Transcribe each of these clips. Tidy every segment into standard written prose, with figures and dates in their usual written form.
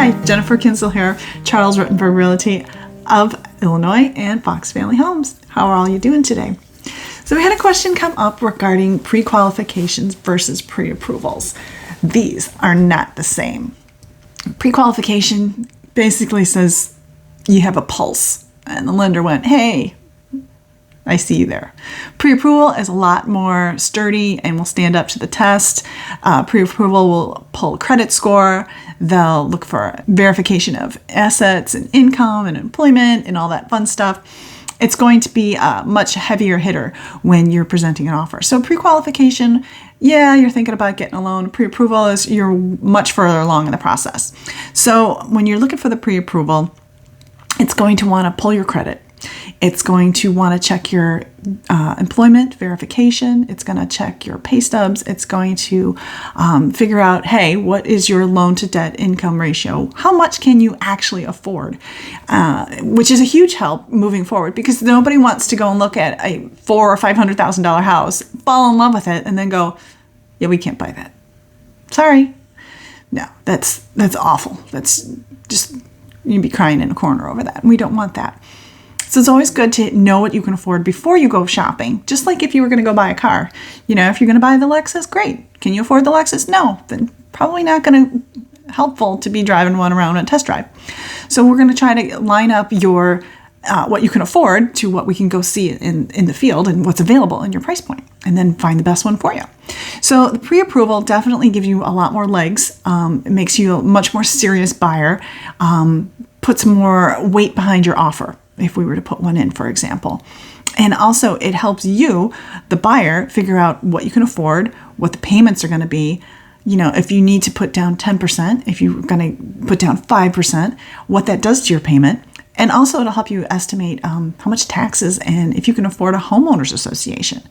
Hi, Jennifer Kinsel here, Charles Rutenberg Realty of Illinois and Fox Family Homes. How are all you doing today? So we had a question come up regarding pre-qualifications versus pre-approvals. These are not the same. Pre-qualification basically says you have a pulse and the lender went, hey, I see you there. Pre-approval is a lot more sturdy and will stand up to the test. Pre-approval will pull a credit score. They'll look for verification of assets and income and employment and all that fun stuff. It's going to be a much heavier hitter when you're presenting an offer. So pre-qualification, yeah, you're thinking about getting a loan. Pre-approval is you're much further along in the process. So when you're looking for the pre-approval, it's going to want to pull your credit. It's going to want to check your employment verification. It's going to check your pay stubs. It's going to figure out, hey, what is your loan to debt income ratio? How much can you actually afford? Which is a huge help moving forward because nobody wants to go and look at a $400,000 or $500,000 house, fall in love with it, and then go, yeah, we can't buy that. Sorry. No, that's awful. That's just, you'd be crying in a corner over that. We don't want that. So it's always good to know what you can afford before you go shopping. Just like if you were going to go buy a car. You know, if you're going to buy the Lexus, great. Can you afford the Lexus? No. Then probably not going to helpful to be driving one around on a test drive. So we're going to try to line up your what you can afford to what we can go see in the field and what's available in your price point, and then find the best one for you. So the pre-approval definitely gives you a lot more legs. It makes you a much more serious buyer, puts more weight behind your offer. If we were to put one in, for example. And also it helps you, the buyer, figure out what you can afford, what the payments are going to be. You know, if you need to put down 10%, if you're going to put down 5%, what that does to your payment. And also it'll help you estimate how much taxes and if you can afford a homeowners association.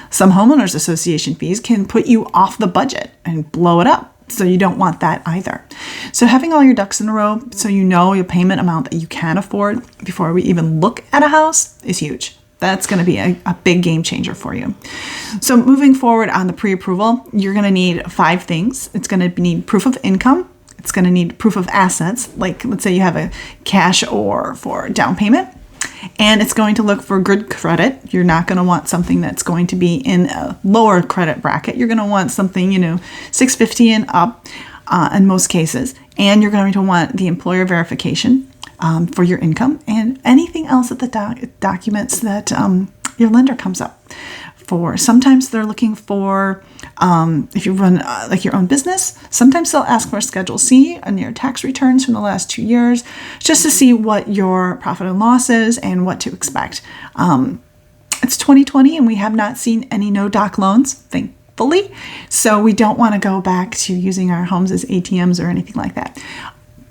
Some homeowners association fees can put you off the budget and blow it up. So you don't want that either. So having all your ducks in a row so you know your payment amount that you can afford before we even look at a house is huge. That's going to be a big game changer for you. So moving forward on the pre-approval, you're going to need 5 things. It's going to need proof of income. It's going to need proof of assets. Like let's say you have a cash or for down payment. And it's going to look for good credit. You're not going to want something that's going to be in a lower credit bracket. You're going to want something, 650 and up in most cases. And you're going to want the employer verification for your income and anything else at the documents that your lender comes up for. Sometimes they're looking for, if you run like your own business, sometimes they'll ask for a Schedule C on your tax returns from the last 2 years, just to see what your profit and loss is and what to expect. It's 2020 and we have not seen any no-doc loans, thankfully. So we don't want to go back to using our homes as ATMs or anything like that.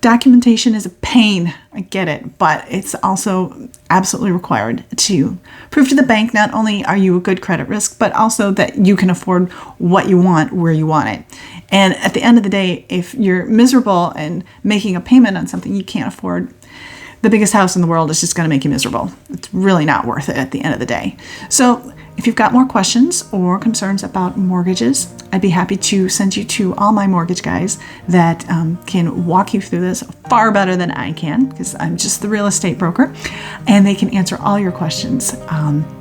Documentation is a pain, I get it, but it's also absolutely required to prove to the bank not only are you a good credit risk, but also that you can afford what you want where you want it. And at the end of the day, if you're miserable and making a payment on something you can't afford, the biggest house in the world is just going to make you miserable. It's really not worth it at the end of the day. So if you've got more questions or concerns about mortgages, I'd be happy to send you to all my mortgage guys that can walk you through this far better than I can because I'm just the real estate broker, and they can answer all your questions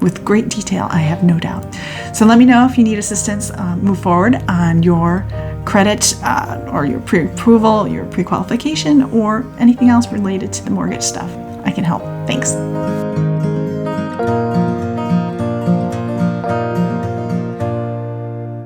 with great detail, I have no doubt. So let me know if you need assistance, move forward on your credit or your pre-approval, your pre-qualification, or anything else related to the mortgage stuff. I can help. Thanks.